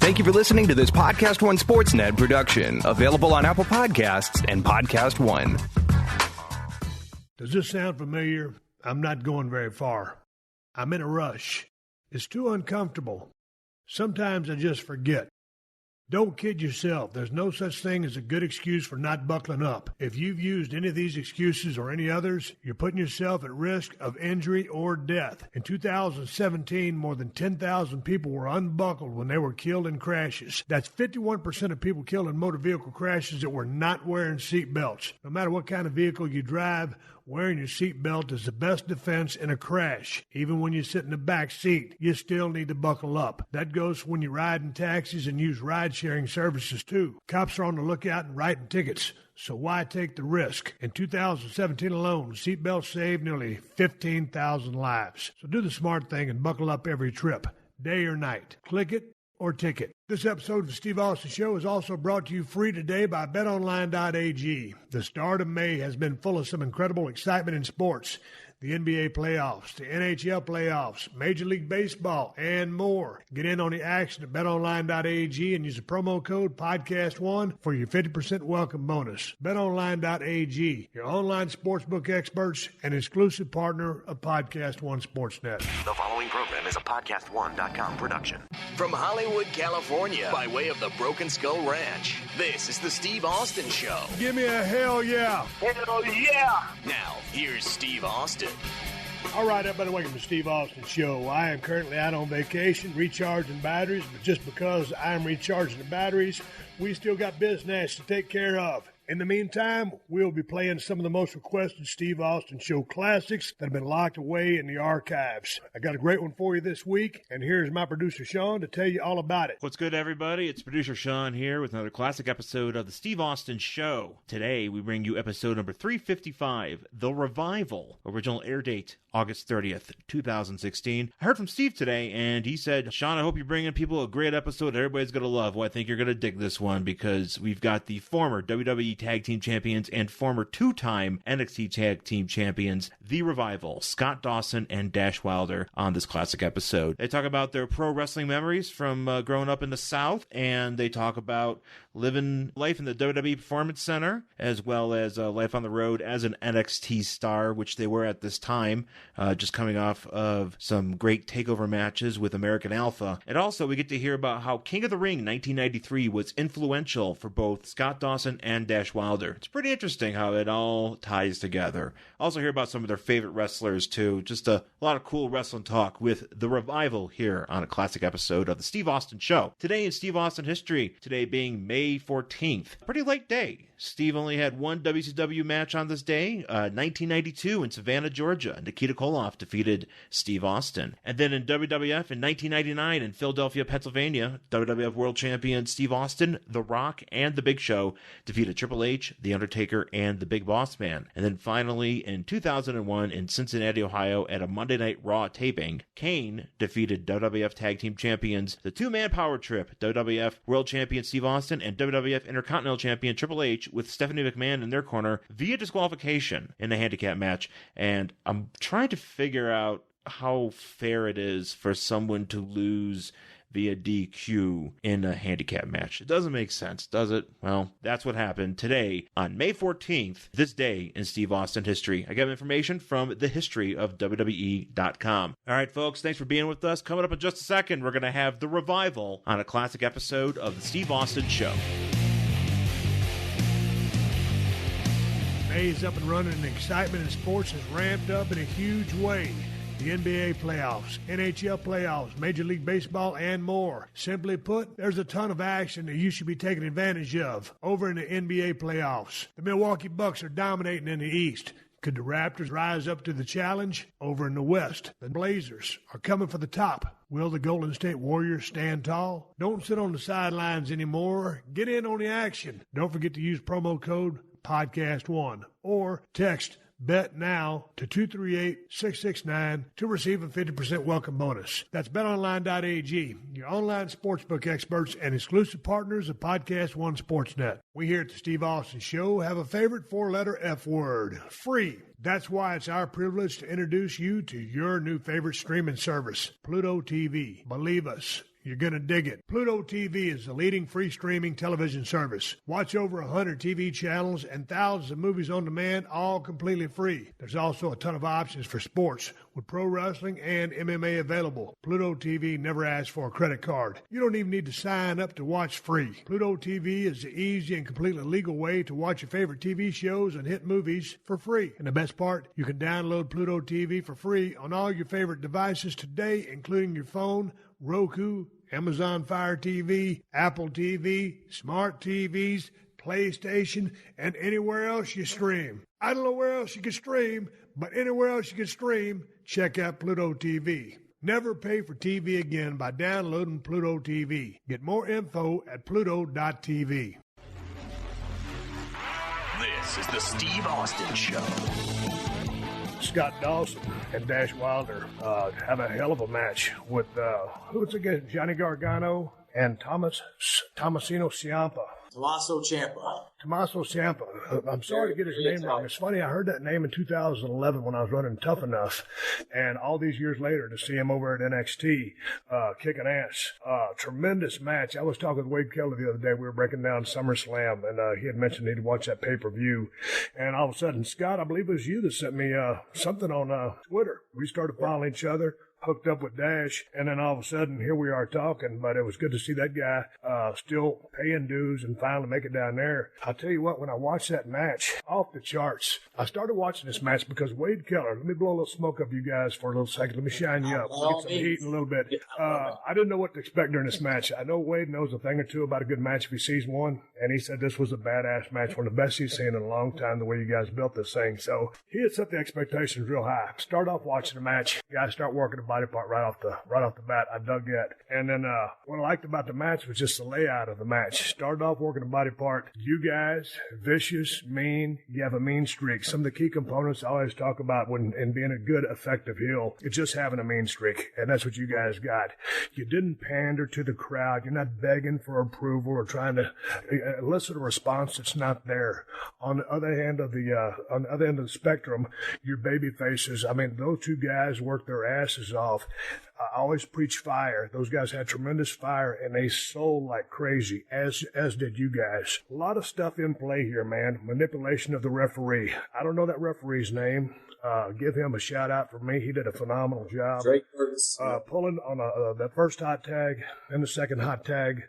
Thank you for listening to this PodcastOne Sportsnet production, available on Apple Podcasts and PodcastOne. Does this sound familiar? I'm not going very far. I'm in a rush. It's too uncomfortable. Sometimes I just forget. Don't kid yourself. There's no such thing as a good excuse for not buckling up. If you've used any of these excuses or any others, you're putting yourself at risk of injury or death. In 2017, more than 10,000 people were unbuckled when they were killed in crashes. That's 51% of people killed in motor vehicle crashes that were not wearing seat belts. No matter what kind of vehicle you drive, wearing your seatbelt is the best defense in a crash. Even when you sit in the back seat, you still need to buckle up. That goes when you ride in taxis and use ride-sharing services too. Cops are on the lookout and writing tickets, so why take the risk? In 2017 alone, seatbelts saved nearly 15,000 lives. So do the smart thing and buckle up every trip, day or night. Click it or ticket. This episode of the Steve Austin Show is also brought to you free today by BetOnline.ag. The start of May has been full of some incredible excitement in sports. The NBA playoffs, the NHL playoffs, Major League Baseball, and more. Get in on the action at BetOnline.ag and use the promo code PodcastOne for your 50% welcome bonus. BetOnline.ag, your online sportsbook experts and exclusive partner of PodcastOne Sportsnet. The following program is a PodcastOne.com production. From Hollywood, California, by way of the Broken Skull Ranch, this is the Steve Austin Show. Give me a hell yeah. Hell yeah. Now, here's Steve Austin. All right, everybody, welcome to Steve Austin Show. I am currently out on vacation, recharging batteries, but just because I'm recharging the batteries, we still got business to take care of. In the meantime, we'll be playing some of the most requested Steve Austin Show classics that have been locked away in the archives. I got a great one for you this week, and here's my producer, Sean, to tell you all about it. What's good, everybody? It's producer Sean here with another classic episode of the Steve Austin Show. Today, we bring you episode number 355, The Revival. Original air date, August 30th, 2016. I heard from Steve today, and he said, Sean, I hope you're bringing people a great episode that everybody's going to love. Well, I think you're going to dig this one because we've got the former WWE Tag Team Champions and former two-time NXT Tag Team Champions, The Revival, Scott Dawson and Dash Wilder, on this classic episode. They talk about their pro wrestling memories from growing up in the South, and they talk about living life in the WWE Performance Center, as well as life on the road as an NXT star, which they were at this time, just coming off of some great takeover matches with American Alpha. And also, we get to hear about how King of the Ring 1993 was influential for both Scott Dawson and Dash Wilder. It's pretty interesting how it all ties together. Also hear about some of their favorite wrestlers, too. Just a lot of cool wrestling talk with The Revival here on a classic episode of the Steve Austin Show. Today in Steve Austin history, today being May 14th. Pretty late day. Steve only had one WCW match on this day, 1992 in Savannah, Georgia. Nikita Koloff defeated Steve Austin. And then in WWF in 1999 in Philadelphia, Pennsylvania, WWF World Champion Steve Austin, The Rock, and The Big Show defeated Triple H, The Undertaker, and The Big Boss Man. And then finally in 2001 in Cincinnati, Ohio, at a Monday Night Raw taping, Kane defeated WWF Tag Team Champions, the two-man power trip, WWF World Champion Steve Austin and WWF Intercontinental Champion Triple H, with Stephanie McMahon in their corner via disqualification in a handicap match. And I'm trying to figure out how fair it is for someone to lose via DQ in a handicap match. It doesn't make sense, does it? Well, that's what happened today on May 14th, this day in Steve Austin history. I got information from thehistoryofwwe.com. All right, folks, thanks for being with us. Coming up in just a second, we're going to have The Revival on a classic episode of the Steve Austin Show. May's up and running, and excitement in sports has ramped up in a huge way. The NBA playoffs, NHL playoffs, Major League Baseball, and more. Simply put, there's a ton of action that you should be taking advantage of over in the NBA playoffs. The Milwaukee Bucks are dominating in the East. Could the Raptors rise up to the challenge? Over in the West, the Blazers are coming for the top. Will the Golden State Warriors stand tall? Don't sit on the sidelines anymore. Get in on the action. Don't forget to use promo code PodcastOne or text Bet now to 238-669 to receive a 50% welcome bonus. That's betonline.ag, your online sportsbook experts and exclusive partners of PodcastOne Sportsnet. We here at the Steve Austin Show have a favorite four-letter F word, free. That's why it's our privilege to introduce you to your new favorite streaming service, Pluto TV. Believe us, You're going to dig it. Pluto TV is the leading free streaming television service. Watch over 100 TV channels and thousands of movies on demand, all completely free. There's also a ton of options for sports with pro wrestling and MMA available. Pluto TV never asks for a credit card. You don't even need to sign up to watch free. Pluto TV is the easy and completely legal way to watch your favorite TV shows and hit movies for free. And the best part, you can download Pluto TV for free on all your favorite devices today, including your phone, Roku, Amazon Fire TV, Apple TV, smart TVs, PlayStation, and anywhere else you stream. I don't know where else you can stream, but anywhere else you can stream, check out Pluto TV. Never pay for TV again by downloading Pluto TV. Get more info at pluto.tv. This is the Steve Austin Show. Scott Dawson and Dash Wilder have a hell of a match with, who's against Johnny Gargano and Tommasino Ciampa. Tommaso Ciampa. I'm sorry to get his name wrong. It's funny, I heard that name in 2011 when I was running Tough Enough, and all these years later to see him over at NXT kicking ass. Tremendous match. I was talking with Wade Keller the other day. We were breaking down SummerSlam, and he had mentioned he'd watch that pay-per-view. And all of a sudden, Scott, I believe it was you that sent me something on Twitter. We started following each other, hooked up with Dash, and then all of a sudden, here we are talking. But it was good to see that guy still paying dues and finally make it down there. I'll tell you what, when I watched that match, off the charts. I started watching this match because Wade Keller, let me blow a little smoke up you guys for a little second. Let me shine you up. Get some heat in a little bit. I didn't know what to expect during this match. I know Wade knows a thing or two about a good match if he sees one, and he said this was a badass match, one of the best he's seen in a long time, the way you guys built this thing. So he had set the expectations real high. Start off watching the match. Guys start working the body part right off the bat. I dug that. And then what I liked about the match was just the layout of the match. Started off working the body part. You guys, vicious, mean, you have a mean streak. Some of the key components I always talk about in being a good, effective heel, it's just having a mean streak. And that's what you guys got. You didn't pander to the crowd. You're not begging for approval or trying to elicit a response that's not there. On the other end of the spectrum, your baby faces, I mean, those two guys work their asses off. I always preach fire. Those guys had tremendous fire, and they sold like crazy, as did you guys. A lot of stuff in play here, man. Manipulation of the referee. I don't know that referee's name. Give him a shout out for me. He did a phenomenal job. Pulling on the first hot tag and the second hot tag.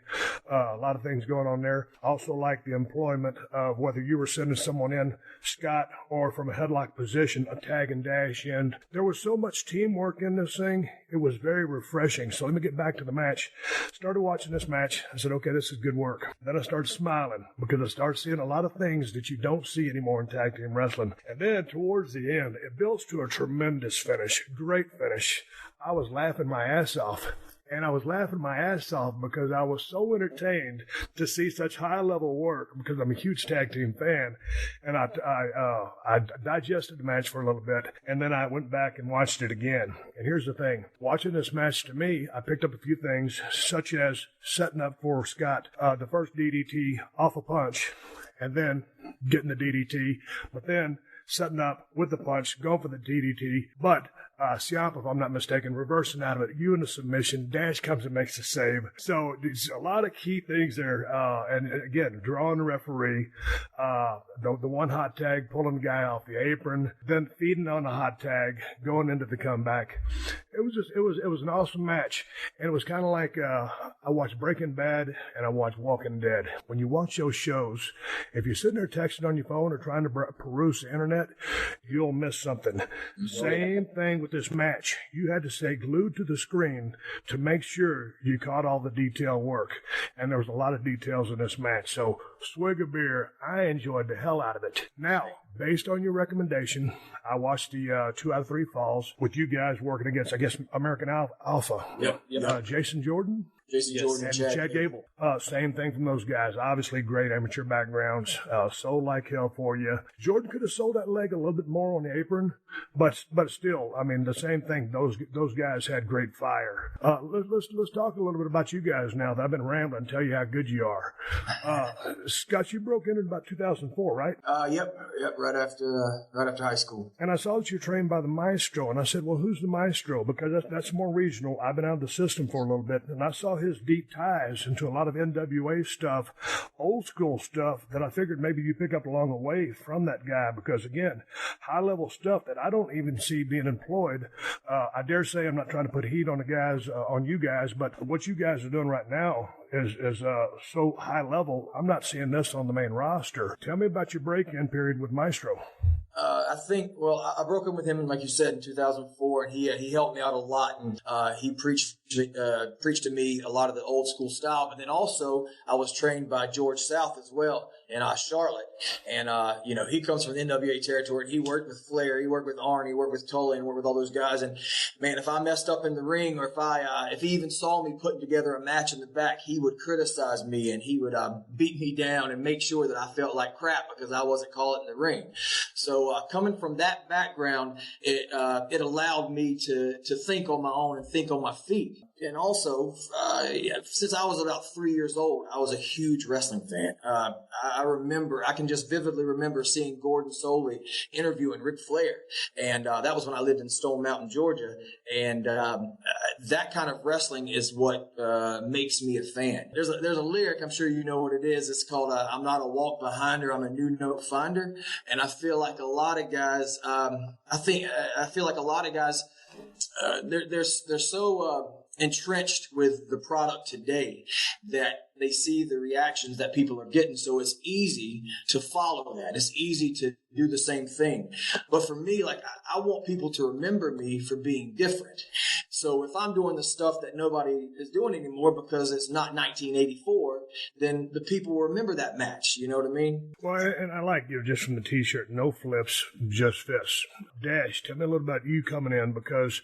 A lot of things going on there. Also like the employment of whether you were sending someone in, Scott, or from a headlock position, a tag and dash in. There was so much teamwork in this thing. It was very refreshing. So let me get back to the match. Started watching this match. I said, okay, this is good work. Then I started smiling because I started seeing a lot of things that you don't see anymore in tag team wrestling. And then towards the end, it builds to a tremendous finish. Great finish. I was laughing my ass off. And I was laughing my ass off because I was so entertained to see such high-level work because I'm a huge tag team fan. And I digested the match for a little bit, and then I went back and watched it again. And here's the thing. Watching this match, to me, I picked up a few things, such as setting up for Scott the first DDT off a punch, and then getting the DDT, but then setting up with the punch, going for the DDT, but Ciampa, if I'm not mistaken, reversing out of it, you in the submission, Dash comes and makes a save. So there's a lot of key things there. And again, drawing the referee, the one hot tag, pulling the guy off the apron, then feeding on the hot tag, going into the comeback. It was an awesome match. And it was kind of like, I watched Breaking Bad and I watched Walking Dead. When you watch those shows, if you're sitting there texting on your phone or trying to peruse the internet, you'll miss something. Same thing with this match. You had to stay glued to the screen to make sure you caught all the detail work. And there was a lot of details in this match. So, swig of beer, I enjoyed the hell out of it. Now, based on your recommendation, I watched the 2 out of 3 falls with you guys working against, I guess, American Alpha. Yep. Jason Jordan? Jordan, and Chad Gable. Same thing from those guys. Obviously, great amateur backgrounds. Sold like hell for you. Jordan could have sold that leg a little bit more on the apron, but still, I mean, the same thing. Those guys had great fire. Let's talk a little bit about you guys now. I've been rambling. Tell you how good you are. Scott, you broke in about 2004, right? Yep. Right after high school. And I saw that you're trained by the Maestro, and I said, well, who's the Maestro? Because that's more regional. I've been out of the system for a little bit, and I saw saw his deep ties into a lot of NWA stuff, old school stuff that I figured maybe you pick up along the way from that guy, because again, high level stuff that I don't even see being employed. I dare say, I'm not trying to put heat on the guys, on you guys, but what you guys are doing right now is so high level. I'm not seeing this on the main roster. Tell me about your break-in period with Maestro. I think, well, I broke in with him, like you said, in 2004, and he helped me out a lot, and he preached to me a lot of the old school style. But then also, I was trained by George South as well in Charlotte, and he comes from the NWA territory, and he worked with Flair, he worked with Arn, he worked with Tully, and worked with all those guys. And man, if I messed up in the ring, or if he even saw me putting together a match in the back, he would criticize me, and he would beat me down and make sure that I felt like crap because I wasn't calling in the ring. So coming from that background, it allowed me to think on my own and think on my feet. And also, since I was about 3 years old, I was a huge wrestling fan. I can just vividly remember seeing Gordon Soley interviewing Ric Flair. And that was when I lived in Stone Mountain, Georgia. And that kind of wrestling is what makes me a fan. There's a lyric, I'm sure you know what it is. It's called, I'm not a walk behinder, I'm a new note finder. And I feel like a lot of guys, they're so entrenched with the product today that they see the reactions that people are getting. So it's easy to follow that. It's easy to do the same thing. But for me, like, I want people to remember me for being different. So if I'm doing the stuff that nobody is doing anymore because it's not 1984, then the people will remember that match. You know what I mean? Well, and I like you just from the T-shirt, no flips, just fists. Dash, tell me a little about you coming in, because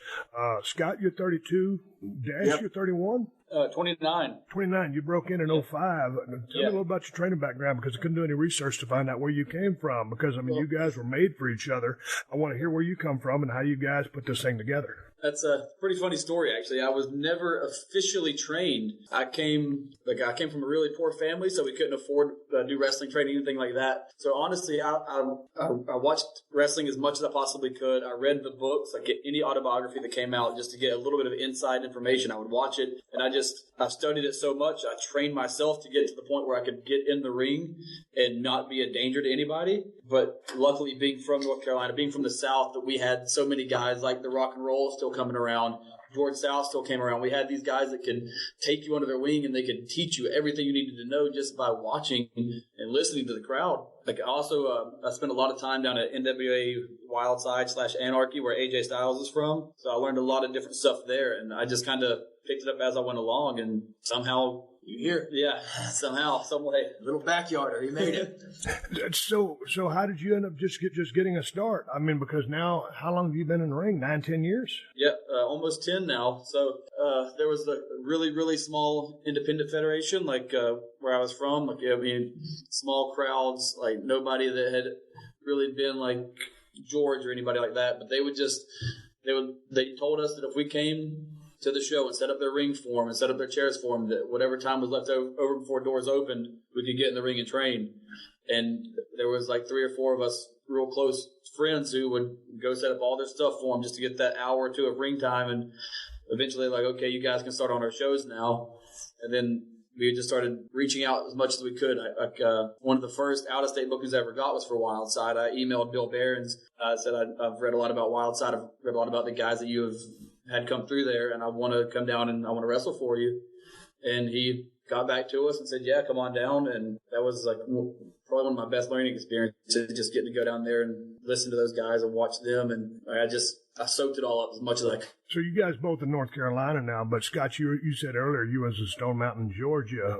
Scott, you're 32. Dash, yep. You're 31? 29. 29. You broke in 05. Tell me a little about your training background, because I couldn't do any research to find out where you came from, because, I mean, you guys were made for each other. I want to hear where you come from and how you guys put this thing together. That's a pretty funny story, actually. I was never officially trained. I came from a really poor family, so we couldn't afford to do wrestling training, anything like that. So honestly, I watched wrestling as much as I possibly could. I read the books, like any autobiography that came out, just to get a little bit of inside information. I would watch it, and I studied it so much. I trained myself to get to the point where I could get in the ring and not be a danger to anybody. But luckily, being from North Carolina, being from the South, that we had so many guys like the Rock and Roll still coming around. George South still came around. We had these guys that could take you under their wing, and they could teach you everything you needed to know just by watching and listening to the crowd. Like, also, I spent a lot of time down at NWA Wildside/Anarchy, where AJ Styles is from. So I learned a lot of different stuff there, and I just kind of picked it up as I went along, and somehow you hear, yeah, somehow, some way, little backyarder, he made it. So how did you end up just getting a start? I mean, because now, how long have you been in the ring? 9-10 years? Yep, almost 10 now. So there was a really, really small independent federation, like where I was from. Like, I mean, small crowds, like nobody that had really been like George or anybody like that. But they told us that if we came to the show and set up their ring for them and set up their chairs for them, that whatever time was left over before doors opened, we could get in the ring and train. And there was like 3 or 4 of us real close friends who would go set up all their stuff for them just to get that hour or two of ring time. And eventually, like, okay, you guys can start on our shows now. And then we just started reaching out as much as we could. One of the first out-of-state bookings I ever got was for Wildside. I emailed Bill Behrens. I said, I've read a lot about Wildside. I've read a lot about the guys that you have had come through there, and I want to come down and I want to wrestle for you. And he got back to us and said, yeah, come on down. And that was like probably one of my best learning experiences, just getting to go down there and listen to those guys and watch them. And I soaked it all up as much as I could. So you guys both in North Carolina now, but Scott, you said earlier you was in Stone Mountain, Georgia.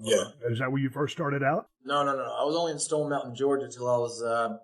Yeah. Is that where you first started out? No. I was only in Stone Mountain, Georgia till I was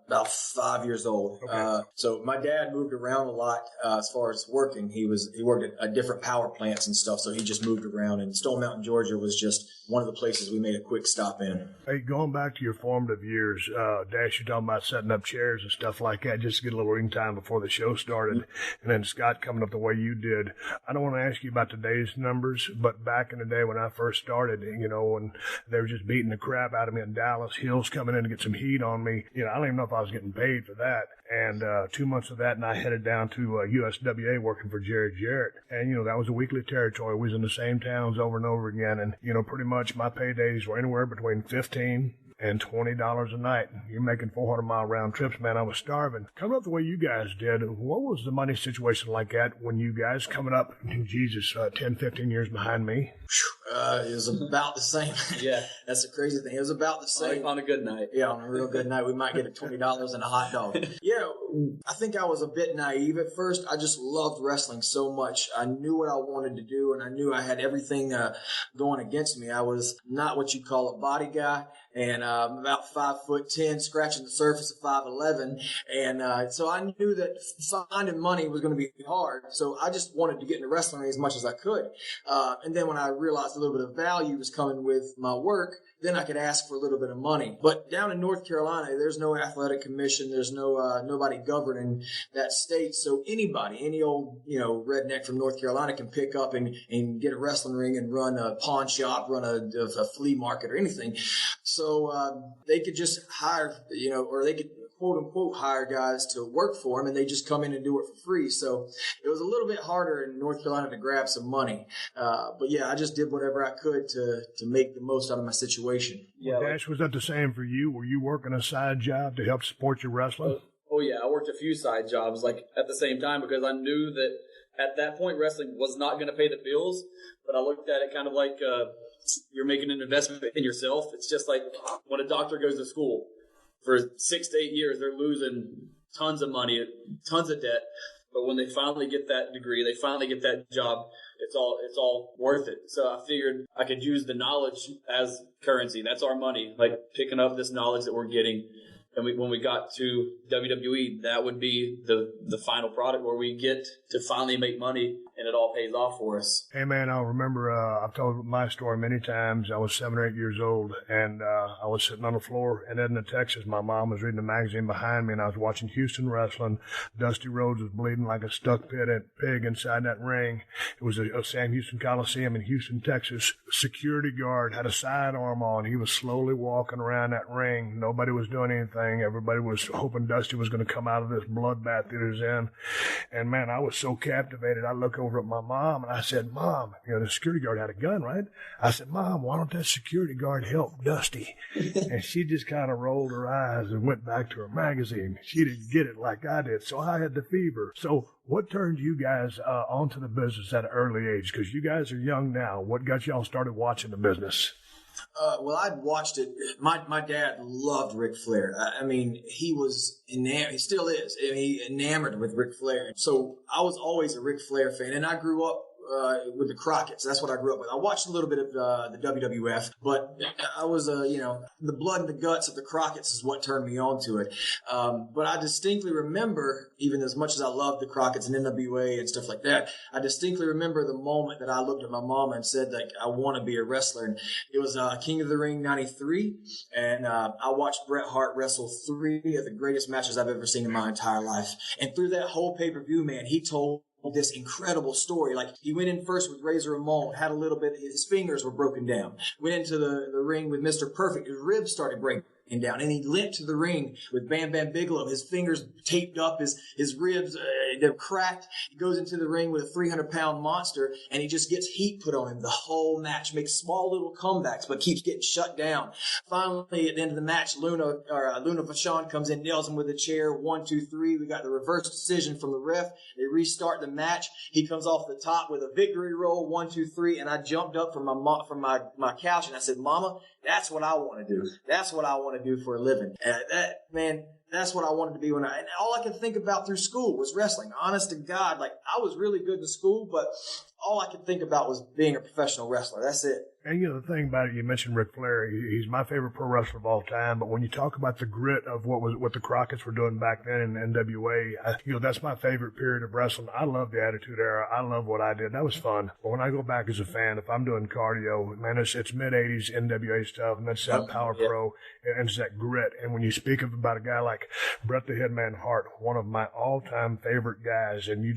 about 5 years old. Okay. So my dad moved around a lot as far as working. He worked at different power plants and stuff, so he just moved around. And Stone Mountain, Georgia was just one of the places we made a quick stop in. Hey, going back to your formative years. Dash, you're talking about setting up chairs and stuff like that just to get a little ring time before the show started. And then Scott coming up the way you did. I don't want to ask you about today's numbers, but back in the day when I first started, when they were just beating the crap out of me in Dallas, Hill's coming in to get some heat on me. I don't even know if I was getting paid for that. And 2 months of that, and I headed down to USWA working for Jerry Jarrett. And, that was a weekly territory. We was in the same towns over and over again. And, pretty much my paydays were anywhere between $15 and $20 a night. You're making 400-mile round trips, man. I was starving. Coming up the way you guys did, what was the money situation like that when you guys coming up, 10, 15 years behind me? It was about the same. Yeah. That's the crazy thing. It was about the same. On a good night. Yeah, on a real good night. We might get a $20 and a hot dog. I think I was a bit naive at first. I just loved wrestling so much. I knew what I wanted to do, and I knew I had everything going against me. I was not what you call a body guy. And I'm about 5'10", scratching the surface of 5'11", and so I knew that finding money was going to be hard. So I just wanted to get into wrestling as much as I could. And then when I realized a little bit of value was coming with my work, then I could ask for a little bit of money. But down in North Carolina, there's no athletic commission. There's no nobody governing that state. So anybody, any old redneck from North Carolina can pick up and get a wrestling ring and run a pawn shop, run a flea market or anything. So they could just hire, or they could quote unquote hire guys to work for them, and they just come in and do it for free. So it was a little bit harder in North Carolina to grab some money. But yeah, I just did whatever I could to make the most out of my situation. Yeah. Dash, was that the same for you? Were you working a side job to help support your wrestling? Oh yeah, I worked a few side jobs at the same time because I knew that at that point wrestling was not going to pay the bills. But I looked at it kind of like you're making an investment in yourself. It's just like when a doctor goes to school. For 6 to 8 years, they're losing tons of money, tons of debt. But when they finally get that degree, they finally get that job, it's all worth it. So I figured I could use the knowledge as currency. That's our money, picking up this knowledge that we're getting. And when we got to WWE, that would be the final product where we get to finally make money and it all pays off for us. Hey, man, I remember I've told my story many times. I was 7 or 8 years old, and I was sitting on the floor in Edna, Texas. My mom was reading a magazine behind me, and I was watching Houston wrestling. Dusty Rhodes was bleeding like a stuck pig inside that ring. It was a Sam Houston Coliseum in Houston, Texas. Security guard had a sidearm on. He was slowly walking around that ring. Nobody was doing anything. Everybody was hoping Dusty was going to come out of this bloodbath that he was in. And, man, I was so captivated. I look over at my mom, and I said, Mom, the security guard had a gun, right? I said, Mom, why don't that security guard help Dusty? And she just kind of rolled her eyes and went back to her magazine. She didn't get it like I did, so I had the fever. So what turned you guys onto the business at an early age? Because you guys are young now. What got y'all started watching the business? Well, I'd watched it. My dad loved Ric Flair. I mean, he was enamored. He still is. He enamored with Ric Flair. So I was always a Ric Flair fan, and I grew up with the Crockett's. That's what I grew up with. I watched a little bit of the WWF, but I was, the blood and the guts of the Crockett's is what turned me on to it. But I distinctly remember, even as much as I loved the Crockett's and NWA and stuff like that, I distinctly remember the moment that I looked at my mom and said, I want to be a wrestler. And it was King of the Ring 93, and I watched Bret Hart wrestle 3 of the greatest matches I've ever seen in my entire life. And through that whole pay-per-view, man, he told this incredible story. He went in first with Razor Ramon, had a little bit, his fingers were broken down. Went into the ring with Mr. Perfect, his ribs started breaking down, and he limped to the ring with Bam Bam Bigelow, his fingers taped up, his ribs they're cracked. He goes into the ring with a 300-pound monster, and he just gets heat put on him the whole match, makes small little comebacks, but keeps getting shut down. Finally, at the end of the match, Luna Vachon comes in, nails him with a chair. 1, 2, 3. We got the reverse decision from the ref. They restart the match. He comes off the top with a victory roll. 1, 2, 3. And I jumped up from my couch and I said, Mama, that's what I want to do. That's what I want to do for a living. That's what I wanted to be and all I could think about through school was wrestling. Honest to God, I was really good in school, but all I could think about was being a professional wrestler. That's it. And, the thing about it, you mentioned Ric Flair. He's my favorite pro wrestler of all time. But when you talk about the grit of what the Crockett's were doing back then in NWA, that's my favorite period of wrestling. I love the Attitude Era. I love what I did. That was fun. But when I go back as a fan, if I'm doing cardio, man, it's mid-'80s NWA stuff, and that's that Power Pro, and it's that grit. And when you speak about a guy like Bret the Hitman Hart, one of my all-time favorite guys, and you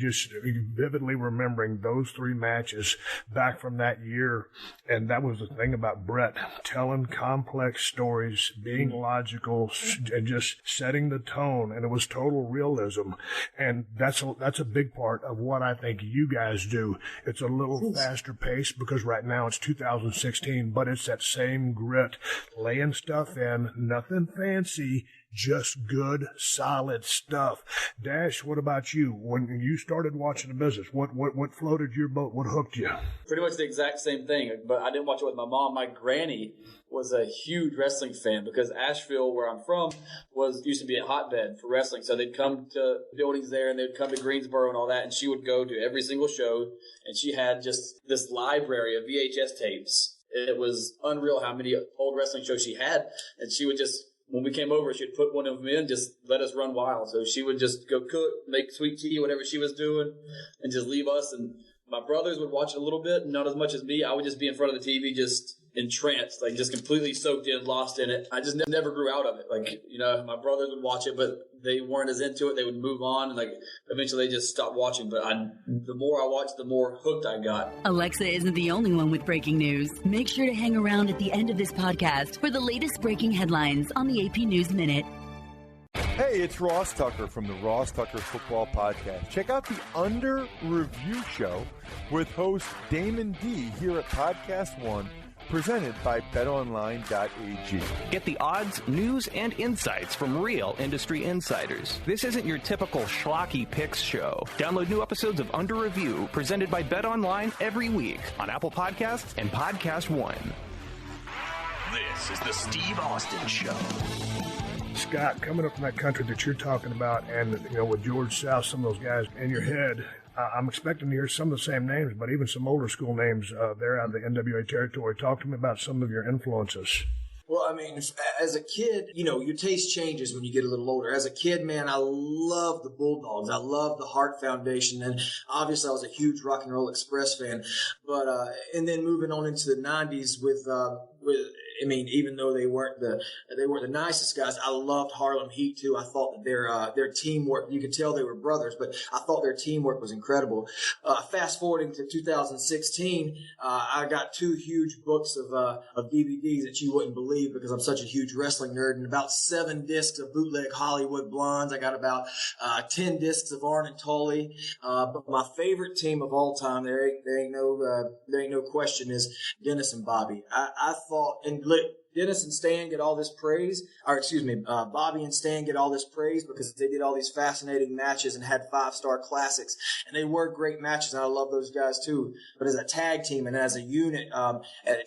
vividly remembering those 3 matches back from that year. And that was the thing about Bret, telling complex stories, being logical, and just setting the tone. And it was total realism. And that's a big part of what I think you guys do. It's a little faster pace because right now it's 2016, but it's that same grit, laying stuff in, nothing fancy, just good, solid stuff. Dash, what about you? When you started watching the business, what floated your boat? What hooked you? Pretty much the exact same thing, but I didn't watch it with my mom. My granny was a huge wrestling fan because Asheville, where I'm from, used to be a hotbed for wrestling. So they'd come to buildings there, and they'd come to Greensboro and all that, and she would go to every single show, and she had just this library of VHS tapes. It was unreal how many old wrestling shows she had, and she would just, when we came over, she'd put one of them in, just let us run wild. So she would just go cook, make sweet tea, whatever she was doing, and just leave us. And my brothers would watch it a little bit, not as much as me. I would just be in front of the TV, just entranced, like just completely soaked in, lost in it. I just never grew out of it. Like, my brothers would watch it, but they weren't as into it. They would move on, and eventually they just stopped watching. But the more I watched, the more hooked I got. Alexa isn't the only one with breaking news. Make sure to hang around at the end of this podcast for the latest breaking headlines on the AP News Minute. Hey, it's Ross Tucker from the Ross Tucker Football Podcast. Check out the Under Review Show with host Damon D here at PodcastOne, presented by BetOnline.ag. Get the odds, news, and insights from real industry insiders. This isn't your typical schlocky picks show. Download new episodes of Under Review, presented by BetOnline, every week on Apple Podcasts and PodcastOne. This is the Steve Austin Show. Scott, coming up from that country that you're talking about, and with George South, some of those guys in your head, I'm expecting to hear some of the same names, but even some older school names there out of the NWA territory. Talk to me about some of your influences. Well, I mean, as a kid, your taste changes when you get a little older. As a kid, man, I love the Bulldogs. I love the Hart Foundation. And obviously I was a huge Rock and Roll Express fan. But, and then moving on into the 90s with even though they weren't the nicest guys, I loved Harlem Heat too. I thought that their teamwork, you could tell they were brothers, but I thought their teamwork was incredible. Fast forwarding to 2016, I got 2 huge books of DVDs that you wouldn't believe because I'm such a huge wrestling nerd, and about 7 discs of bootleg Hollywood Blondes. I got about 10 discs of Arn and Tully. But my favorite team of all time, there ain't no question, is Dennis and Bobby. I thought, and Dennis and Stan get all this praise, Bobby and Stan get all this praise because they did all these fascinating matches and had 5-star classics, and they were great matches, and I love those guys too. But as a tag team and as a unit,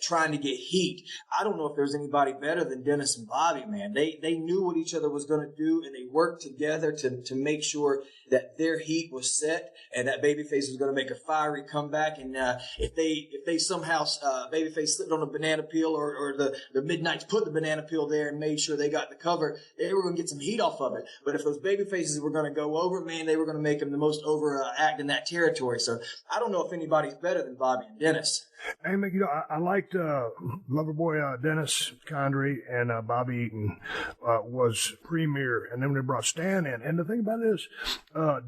trying to get heat, I don't know if there's anybody better than Dennis and Bobby, man. They knew what each other was going to do, and they worked together to make sure that their heat was set, and that Babyface was going to make a fiery comeback. And if they somehow Babyface slipped on a banana peel, or the Midnights put the banana peel there and made sure they got the cover, they were going to get some heat off of it. But if those Babyfaces were going to go over, man, they were going to make them the most over act in that territory. So I don't know if anybody's better than Bobby and Dennis. Hey, I liked Loverboy Dennis Condrey and Bobby Eaton was premier, and then when they brought Stan in. And the thing about it is,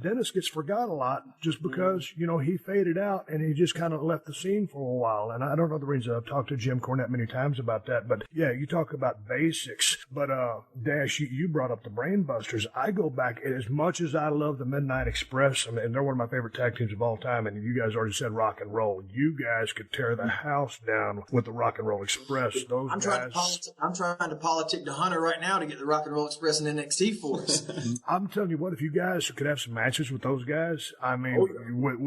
Dennis gets forgot a lot just because, he faded out and he just kind of left the scene for a while. And I don't know the reason. I've talked to Jim Cornette many times about that. But, yeah, you talk about basics. But, Dash, you brought up the Brainbusters. I go back, as much as I love the Midnight Express, and they're one of my favorite tag teams of all time, and you guys already said rock and roll. You guys could tear the house down with the Rock and Roll Express. I'm trying to politic the Hunter right now to get the Rock and Roll Express and NXT for us. I'm telling you what, if you guys could have some matches with those guys, I mean,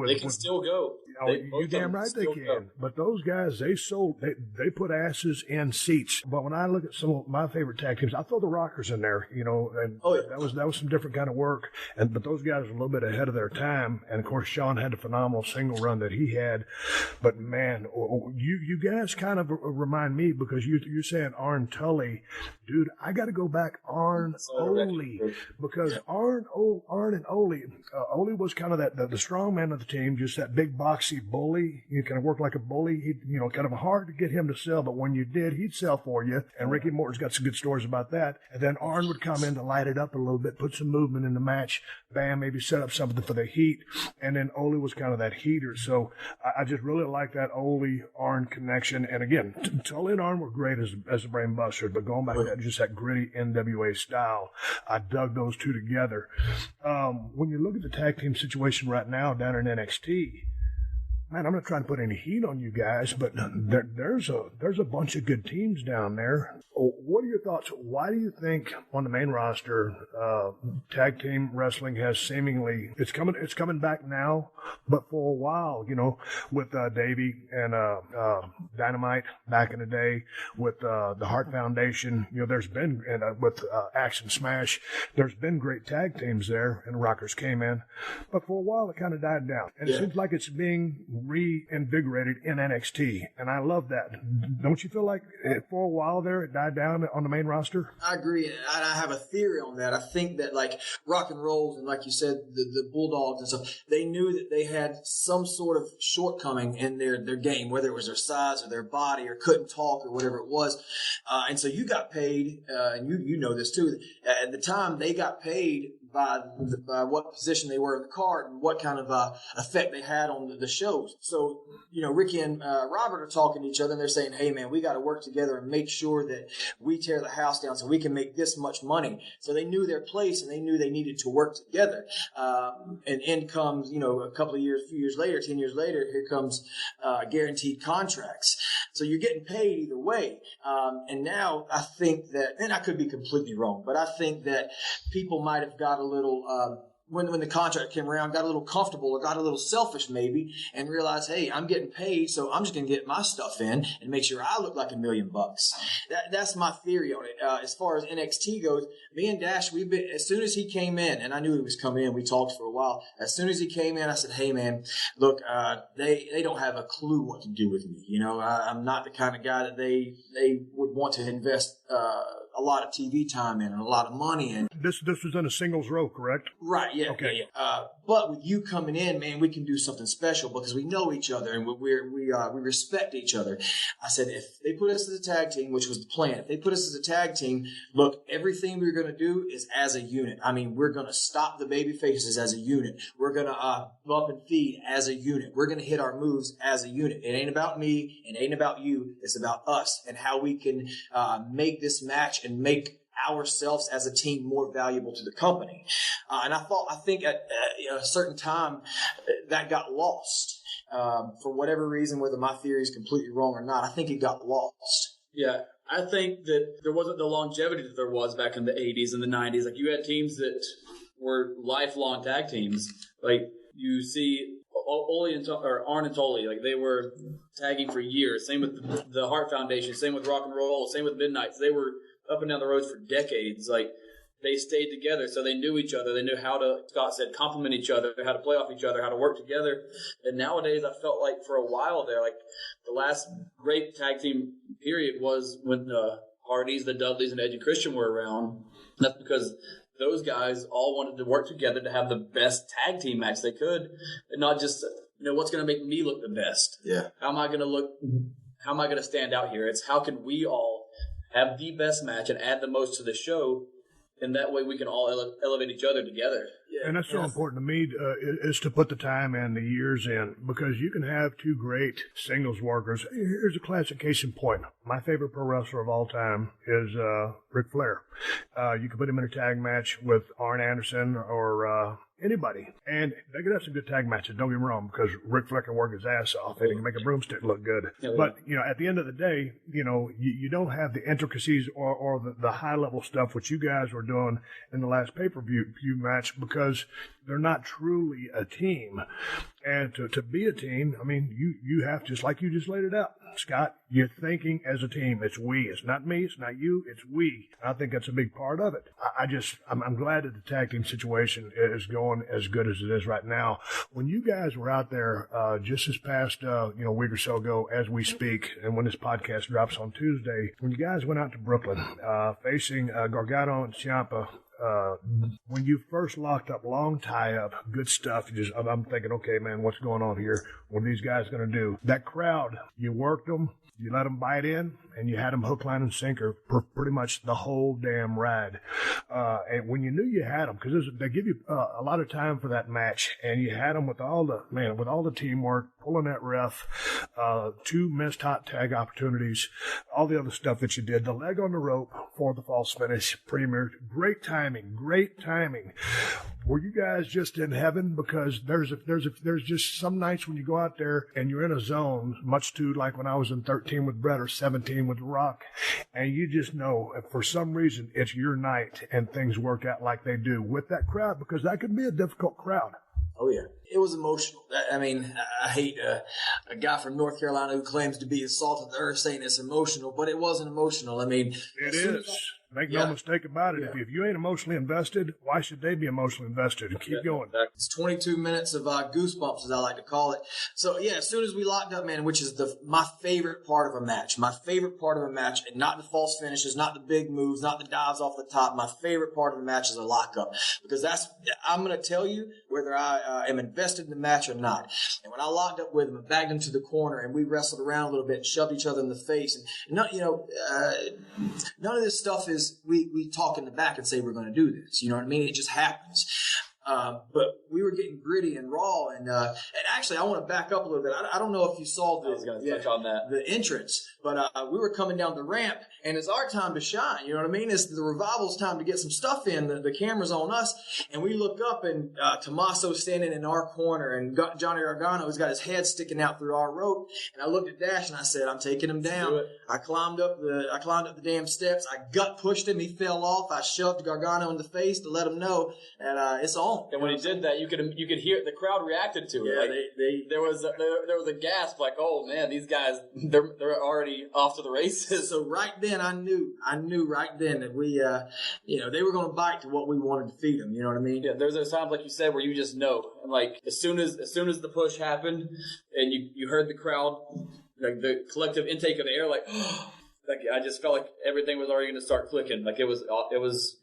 they can still go. You damn right they can. But those guys, they put asses in seats. But when I look at some of my favorite tag teams, I throw the Rockers in there, and that was some different kind of work. But those guys were a little bit ahead of their time. And of course, Sean had a phenomenal single run that he had. But man, you guys kind of remind me, because you're saying Arn Tully, dude. I got to go back Arn Ole, because Arn and Ole was kind of the strong man of the team, just that big boxy bully. You kind of work like a bully. He, kind of hard to get him to sell, but when you did, he'd sell for you. And Ricky Morton's got some good stories about that. And then Arn would come in to light it up a little bit, put some movement in the match, bam, maybe set up something for the heat. And then Ole was kind of that heater. So I just really like that Ole-Arn connection. And again, Tully and Arn were great as a brain buster, but going back to just that gritty NWA style, I dug those two together. When you look at the tag team situation right now down in NXT, man, I'm not trying to put any heat on you guys, but there's a bunch of good teams down there. What are your thoughts? Why do you think on the main roster, tag team wrestling has seemingly it's coming back now, but for a while, with Davey and Dynamite back in the day, with the Hart Foundation, there's been with Action Smash, there's been great tag teams there, and Rockers came in, but for a while it kind of died down, and it seems like it's being reinvigorated in NXT, and I love that. Don't you feel like for a while there it died down on the main roster? I agree, and I have a theory on that. I think that like Rock and Rolls and, like you said, the Bulldogs and stuff, they knew that they had some sort of shortcoming in their game, whether it was their size or their body or couldn't talk or whatever it was, and so you got paid, and you know this too. At the time, they got paid by what position they were in the card and what kind of effect they had on the shows. So, Ricky and Robert are talking to each other, and they're saying, hey, man, we got to work together and make sure that we tear the house down so we can make this much money. So they knew their place, and they knew they needed to work together. And in comes, a few years later, 10 years later, here comes guaranteed contracts. So you're getting paid either way. And now I think that, and I could be completely wrong, but I think that people might have got a little, when the contract came around, got a little comfortable or got a little selfish maybe, and realized, hey, I'm getting paid, so I'm just going to get my stuff in and make sure I look like $1 million. That's my theory on it. As far as NXT goes, me and Dash, as soon as he came in, and I knew he was coming in, we talked for a while. As soon as he came in, I said, hey, man, look, they don't have a clue what to do with me. I'm not the kind of guy that they would want to invest a lot of TV time in and a lot of money in. This was in a singles row, correct? Right, yeah. Okay. Yeah. But with you coming in, man, we can do something special because we know each other and we respect each other. I said, if they put us as a tag team, which was the plan, if they put us as a tag team, look, everything we're going to do is as a unit. I mean, we're going to stop the baby faces as a unit. We're going to bump and feed as a unit. We're going to hit our moves as a unit. It ain't about me. It ain't about you. It's about us and how we can make this match and make ourselves as a team more valuable to the company. And I think at a certain time that got lost for whatever reason, whether my theory is completely wrong or not. I think it got lost. Yeah, I think that there wasn't the longevity that there was back in the 80s and the 90s. Like, you had teams that were lifelong tag teams. Like, you see Arn and Tully, like, they were tagging for years. Same with the Hart Foundation, same with Rock and Roll, same with Midnights. They were up and down the roads for decades. Like, they stayed together, so they knew each other. They knew how to, Scott said, complement each other, how to play off each other, how to work together. And nowadays, I felt like for a while there, like, the last great tag team period was when the Hardys, the Dudleys, and Edge and Christian were around. And that's because those guys all wanted to work together to have the best tag team match they could, and not just, what's going to make me look the best? Yeah. How am I going to stand out here? It's how can we all have the best match and add the most to the show, and that way we can all elevate each other together. Yeah, and that's so important to me is to put the time and the years in, because you can have two great singles workers. Here's a classic case in point. My favorite pro wrestler of all time is Ric Flair. You can put him in a tag match with Arn Anderson or anybody, and they could have some good tag matches, don't get me wrong, because Ric Flair can work his ass off and he can make a broomstick look good. Yeah, but at the end of the day, you don't have the intricacies or the high level stuff which you guys were doing in the last pay-per-view match, because they're not truly a team. And to be a team, I mean, you have, just like you just laid it out, Scott, you're thinking as a team. It's we. It's not me. It's not you. It's we. I think that's a big part of it. I'm glad that the tag team situation is going as good as it is right now. When you guys were out there just this past week or so ago, as we speak, and when this podcast drops on Tuesday, when you guys went out to Brooklyn facing Gargano and Ciampa, when you first locked up, long tie-up, good stuff, I'm thinking, okay, man, what's going on here? What are these guys going to do? That crowd, you worked them, you let them bite in, and you had them hook, line, and sinker for pretty much the whole damn ride. And when you knew you had them, because they give you a lot of time for that match, and you had them with all the teamwork, pulling that ref, 2 missed hot tag opportunities, all the other stuff that you did, the leg on the rope for the false finish, premier, great timing. Were you guys just in heaven? Because there's just some nights when you go out there and you're in a zone, much to like when I was in 13 with Brett or 17 with Rock, and you just know if for some reason it's your night and things work out like they do with that crowd, because that could be a difficult crowd. Oh, yeah. It was emotional. I mean, I hate a guy from North Carolina who claims to be the salt of the earth saying it's emotional, but it wasn't emotional. I mean, it is. Make no mistake about it. Yeah. If you ain't emotionally invested, why should they be emotionally invested? And keep going. It's 22 minutes of goosebumps, as I like to call it. So, yeah, as soon as we locked up, man, which is my favorite part of a match, and not the false finishes, not the big moves, not the dives off the top. My favorite part of the match is a lockup, because I'm going to tell you whether I am invested in the match or not. And when I locked up with him and bagged him to the corner, and we wrestled around a little bit and shoved each other in the face, and none of this stuff is we talk in the back and say we're going to do this. You know what I mean? It just happens. But we were getting gritty and raw, and actually, I want to back up a little bit. I don't know if you saw touch on that. The entrance, but we were coming down the ramp, and it's our time to shine. You know what I mean? It's the Revival's time to get some stuff in. The camera's on us, and we look up, and Tommaso's standing in our corner, and Johnny Gargano's got his head sticking out through our rope. And I looked at Dash, and I said, "I'm taking him down." I climbed up the damn steps. I gut pushed him. He fell off. I shoved Gargano in the face to let him know that it's on. And when he did that, you could hear the crowd reacted to it. Yeah, there was a gasp, like, oh man, these guys they're already off to the races. So right then I knew right then that we they were going to bite to what we wanted to feed them. You know what I mean? Yeah. There's those times, like you said, where you just know, and like as soon as the push happened, and you heard the crowd, like the collective intake of the air, like. Like I just felt like everything was already going to start clicking. Like it was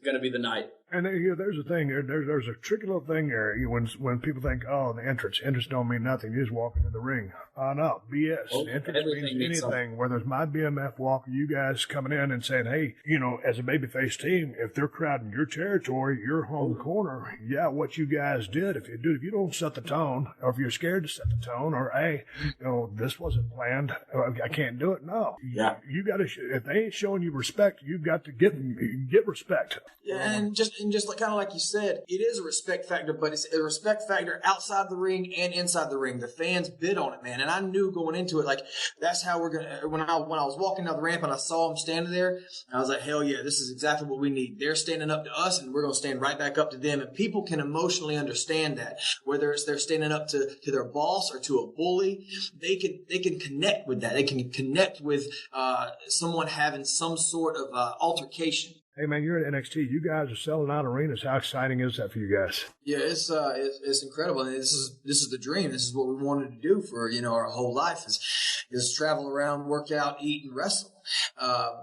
going to be the night. And there's a thing there. There's a tricky little thing there. When people think, oh, the entrance don't mean nothing. You just walk into the ring. No, BS. Oh, the entrance means anything. Whether it's my BMF walk or you guys coming in and saying, hey, as a babyface team, if they're crowding your territory, your home corner, what you guys did. If you don't set the tone, or if you're scared to set the tone, or hey, this wasn't planned, I can't do it. No, you got to. If they ain't showing you respect, you've got to get respect. Yeah, and just kind of like you said, it is a respect factor, but it's a respect factor outside the ring and inside the ring. The fans bid on it, man, and I knew going into it, like that's how we're gonna. When I was walking down the ramp and I saw them standing there, I was like, hell yeah, this is exactly what we need. They're standing up to us, and we're gonna stand right back up to them. And people can emotionally understand that, whether it's they're standing up to their boss or to a bully, they can connect with that. They can connect with someone having some sort of altercation. Hey man, you're at NXT. You guys are selling out arenas. How exciting is that for you guys? Yeah, it's incredible. And this is the dream. This is what we wanted to do for our whole life is travel around, work out, eat, and wrestle.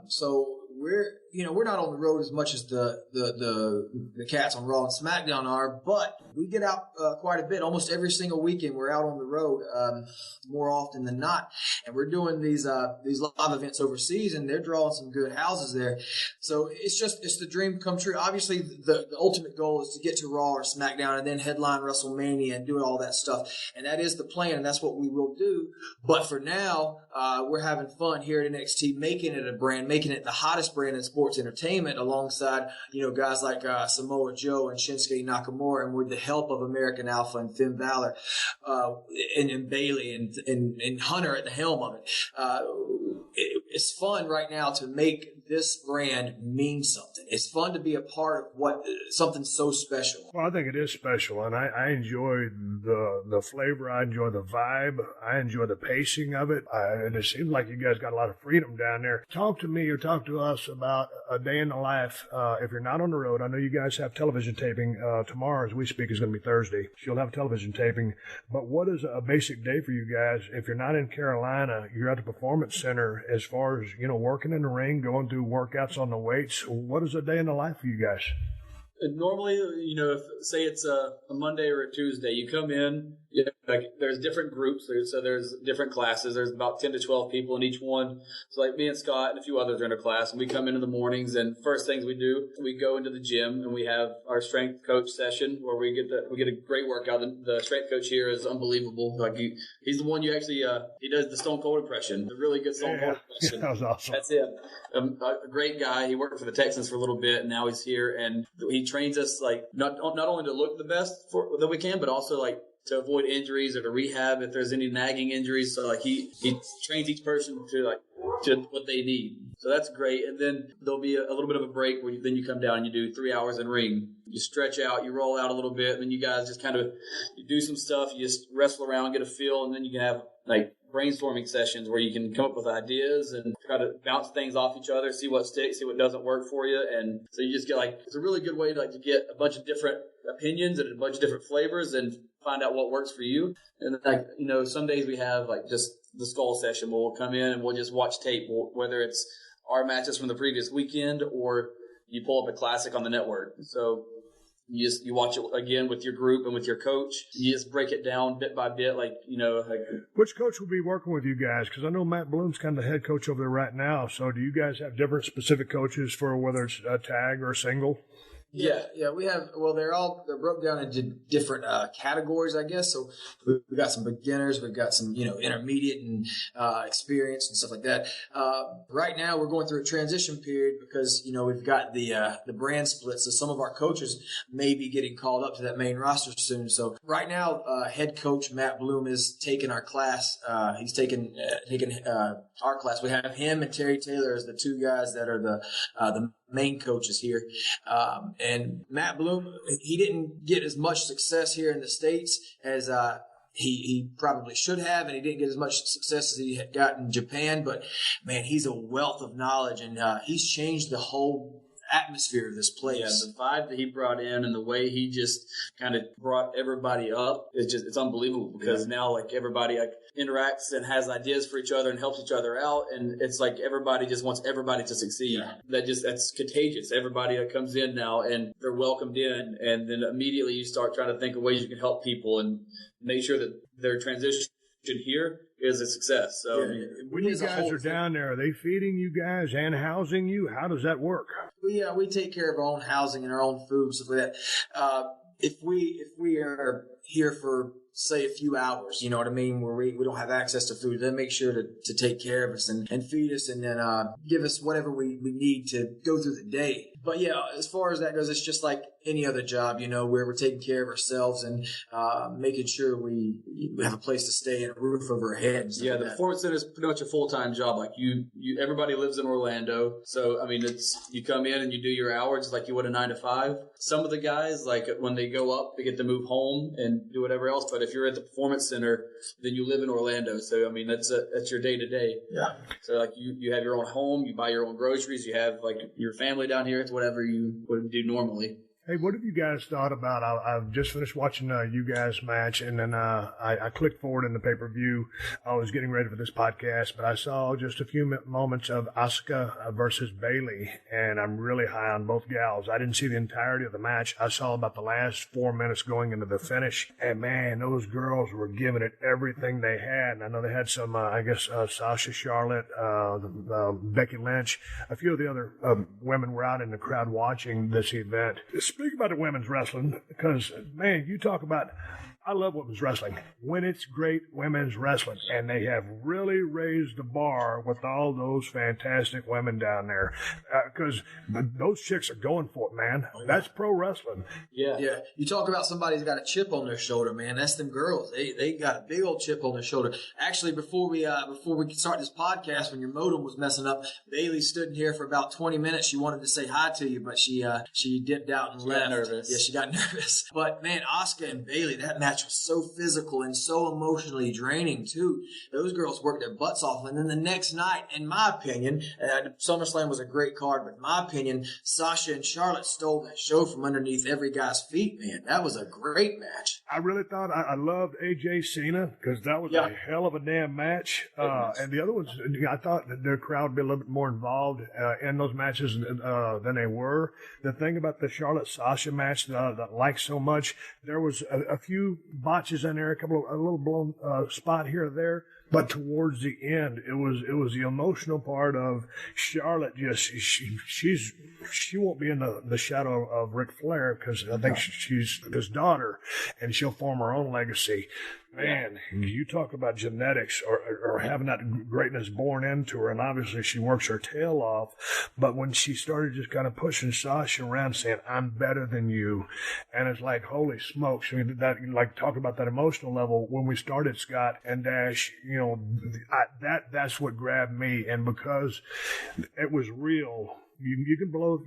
So we're not on the road as much as the cats on Raw and SmackDown are, but we get out quite a bit. Almost every single weekend we're out on the road, more often than not, and we're doing these live events overseas, and they're drawing some good houses there. So it's the dream come true. Obviously, the ultimate goal is to get to Raw or SmackDown and then headline WrestleMania and do all that stuff, and that is the plan, and that's what we will do. But for now, we're having fun here at NXT, making it a brand, making it the hottest brand in sports entertainment, alongside guys like Samoa Joe and Shinsuke Nakamura, and with the help of American Alpha and Finn Balor and Bayley and Hunter at the helm of it. it's fun right now to make this brand mean something. It's fun to be a part of something so special. Well, I think it is special, and I enjoy the flavor. I enjoy the vibe. I enjoy the pacing of it. And it seems like you guys got a lot of freedom down there. Talk to me or talk to us about a day in the life. If you're not on the road, I know you guys have television taping. Tomorrow, as we speak, is going to be Thursday. So you'll have television taping. But what is a basic day for you guys? If you're not in Carolina, you're at the Performance Center as far as, working in the ring, going through workouts on the weights. What is a day in the life for you guys? Normally, if say it's a Monday or a Tuesday, you come in, there's different groups. So there's different classes. There's about 10 to 12 people in each one. So like me and Scott and a few others are in a class, and we come in the mornings, and first things we do, we go into the gym and we have our strength coach session where we get a great workout. The strength coach here is unbelievable. Like he's the one you actually he does the Stone Cold impression, the really good Stone Cold impression. That was awesome. That's it. A great guy. He worked for the Texans for a little bit, and now he's here, and he trains us like not only to look the best that we can, but also like to avoid injuries or to rehab if there's any nagging injuries. So like he trains each person to what they need. So that's great. And then there'll be a little bit of a break where then you come down and you do 3 hours in ring. You stretch out, you roll out a little bit, and then you guys just kind of you do some stuff. You just wrestle around, get a feel, and then you can have like brainstorming sessions where you can come up with ideas and try to bounce things off each other, see what sticks, see what doesn't work for you. And so you just get it's a really good way to get a bunch of different opinions and a bunch of different flavors and find out what works for you. And some days we have just the skull session where we'll come in and we'll just watch tape, whether it's our matches from the previous weekend or you pull up a classic on the network. So you watch it again with your group and with your coach. You just break it down bit by bit, Which coach will be working with you guys? Because I know Matt Bloom's kind of the head coach over there right now. So do you guys have different specific coaches for whether it's a tag or a single? Yeah, we have. Well, they're broke down into different categories, I guess. So we've got some beginners, we've got some intermediate and experience and stuff like that. Right now, we're going through a transition period because we've got the brand split. So some of our coaches may be getting called up to that main roster soon. So right now, head coach Matt Bloom is taking our class. He's taking our class. We have him and Terry Taylor as the two guys that are the main coaches here. And Matt Bloom, he didn't get as much success here in the States as he probably should have, and he didn't get as much success as he had got in Japan. But, man, he's a wealth of knowledge, and he's changed the whole atmosphere of this place. Yeah, the vibe that he brought in and the way he just kind of brought everybody up, it's unbelievable because now everybody interacts and has ideas for each other and helps each other out, and it's like everybody just wants everybody to succeed. Yeah. That's contagious. Everybody that comes in now and they're welcomed in, and then immediately you start trying to think of ways you can help people and make sure that their transition here is a success. So when you guys are down there, are they feeding you guys and housing you? How does that work? We take care of our own housing and our own food, stuff like that. If we are here for say a few hours, you know what I mean, where we don't have access to food, then make sure to take care of us and feed us and then give us whatever we need to go through the day. But yeah, as far as that goes, it's just like any other job, where we're taking care of ourselves and making sure we have a place to stay and a roof over our heads. Yeah, the Performance Center is pretty much a full-time job. Like everybody lives in Orlando, so I mean, you come in and you do your hours just like you would a 9 to 5. Some of the guys, when they go up, they get to move home and do whatever else. But if you're at the Performance Center, then you live in Orlando. So I mean, that's your day to day. Yeah. So you have your own home, you buy your own groceries, you have your family down here. It's whatever you would do normally. Hey, what have you guys thought about? I've just finished watching you guys' match, and then I clicked forward in the pay-per-view. I was getting ready for this podcast, but I saw just a few moments of Asuka versus Bayley, and I'm really high on both gals. I didn't see the entirety of the match. I saw about the last 4 minutes going into the finish, and man, those girls were giving it everything they had. And I know they had some, Sasha, Charlotte, Becky Lynch, a few of the other women were out in the crowd watching this event. Speak about the women's wrestling, because, man, you talk about, I love women's wrestling when it's great women's wrestling, and they have really raised the bar with all those fantastic women down there. because those chicks are going for it, man. That's pro wrestling. Yeah. You talk about somebody who's got a chip on their shoulder, man. That's them girls. They got a big old chip on their shoulder. Actually, before we start this podcast, when your modem was messing up, Bailey stood in here for about 20 minutes. She wanted to say hi to you, but she dipped out and left. Nervous. Yeah, she got nervous. But man, Asuka and Bailey, that match was so physical and so emotionally draining too. Those girls worked their butts off. And then the next night, in my opinion, SummerSlam was a great card, but in my opinion, Sasha and Charlotte stole that show from underneath every guy's feet, man. That was a great match. I really thought I loved AJ Cena because that was a hell of a damn match. And the other ones, I thought that their crowd would be a little bit more involved in those matches than they were. The thing about the Charlotte Sasha match that I liked so much, there was a few botches in there, a little blown spot here or there. But towards the end, it was the emotional part of Charlotte. She won't be in the shadow of Ric Flair because I think she's his daughter, and she'll form her own legacy. Man, you talk about genetics or having that greatness born into her, and obviously she works her tail off. But when she started just kind of pushing Sasha around, saying, "I'm better than you," and it's like, holy smokes! I mean, that talk about that emotional level when we started Scott and Dash. That's what grabbed me, and because it was real. You can blow,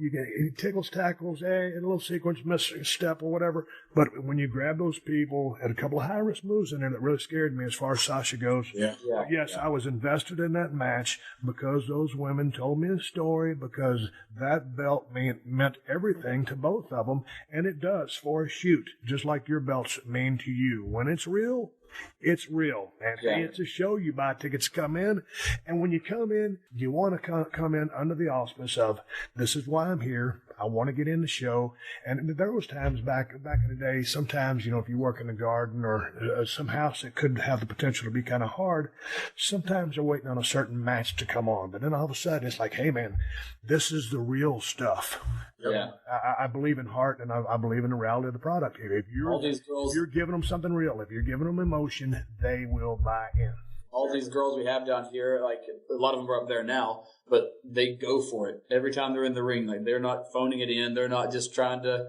tickles, tackles, a little sequence, miss a step or whatever. But when you grab those people, and a couple of high-risk moves in there that really scared me as far as Sasha goes. Yes, I was invested in that match because those women told me a story, because that belt meant everything to both of them. And it does for a shoot, just like your belts mean to you. When it's real, it's real. And hey, it's a show. You buy tickets to come in. And when you come in, you want to come in under the auspice of, this is why I'm here. I want to get in the show. And there was times back in the day, sometimes, if you work in the garden or some house that could have the potential to be kind of hard, sometimes you're waiting on a certain match to come on. But then all of a sudden, it's like, hey, man, this is the real stuff. Yeah. I believe in heart, and I believe in the reality of the product. If you're giving them something real, if you're giving them emotion, they will buy in. All these girls we have down here, like a lot of them are up there now, but they go for it every time they're in the ring. Like, they're not phoning it in. They're not just trying to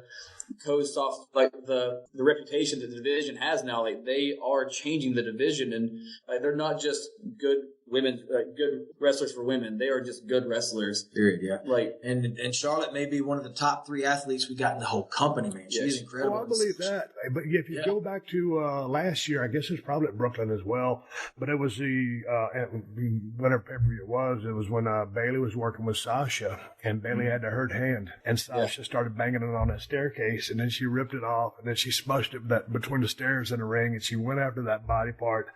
coast off like the reputation that the division has now. Like, they are changing the division, and they're not just good women, good wrestlers for women. They are just good wrestlers. Period. Yeah. Like, and Charlotte may be one of the top 3 athletes we got in the whole company, man. She's incredible. Oh, I believe that. But if you go back to last year, I guess it was probably at Brooklyn as well. But it was whatever pay-per-view it was when Bailey was working with Sasha, and Bailey had a hurt hand, and Sasha started banging it on that staircase, and then she ripped it off, and then she smushed it between the stairs and the ring, and she went after that body part.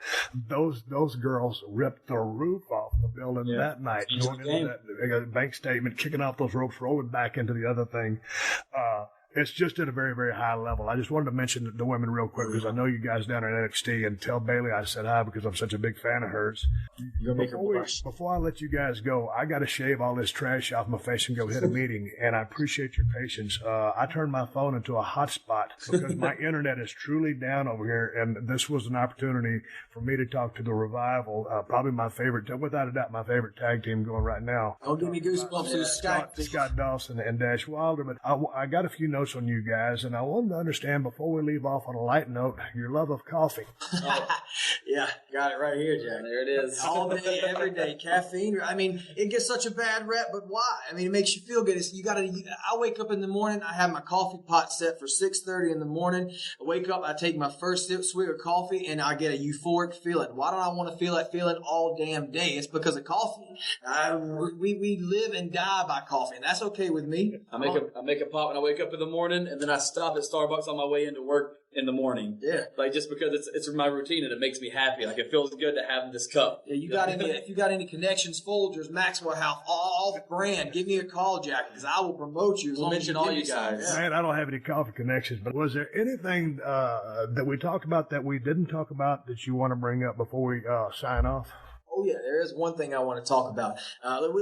Those girls ripped the roof off the building that night, going into that bank statement, kicking off those ropes, rolling back into the other thing. It's just at a very, very high level. I just wanted to mention the women real quick because I know you guys down at NXT, and tell Bailey I said hi because I'm such a big fan of hers. Before I let you guys go, I got to shave all this trash off my face and go hit a meeting, and I appreciate your patience. I turned my phone into a hotspot because my internet is truly down over here, and this was an opportunity for me to talk to the Revival, probably my favorite, without a doubt, my favorite tag team going right now. Don't give me goosebumps. Scott Dawson and Dash Wilder, but I got a few notes on you guys, and I wanted to understand before we leave off on a light note, your love of coffee. Yeah, got it right here, Jack. There it is. All day, every day, caffeine. I mean, it gets such a bad rep, but why? I mean, it makes you feel good. I wake up in the morning, I have my coffee pot set for 6:30 in the morning. I wake up, I take my first swig of coffee, and I get a euphoric feeling. Why don't I want to feel that feeling all damn day? It's because of coffee. We live and die by coffee, and that's okay with me. I make a pot when I wake up in the morning, and then I stop at Starbucks on my way into work in the morning. Yeah. Like, just because it's my routine and it makes me happy. Like, it feels good to have this cup. Yeah, if you got any connections, Folgers, Maxwell House, all brand, give me a call, Jack, because I will promote you. We'll mention all you guys. Man, I don't have any coffee connections, but was there anything that we talked about that we didn't talk about that you want to bring up before we sign off? Oh, yeah, there is one thing I want to talk about.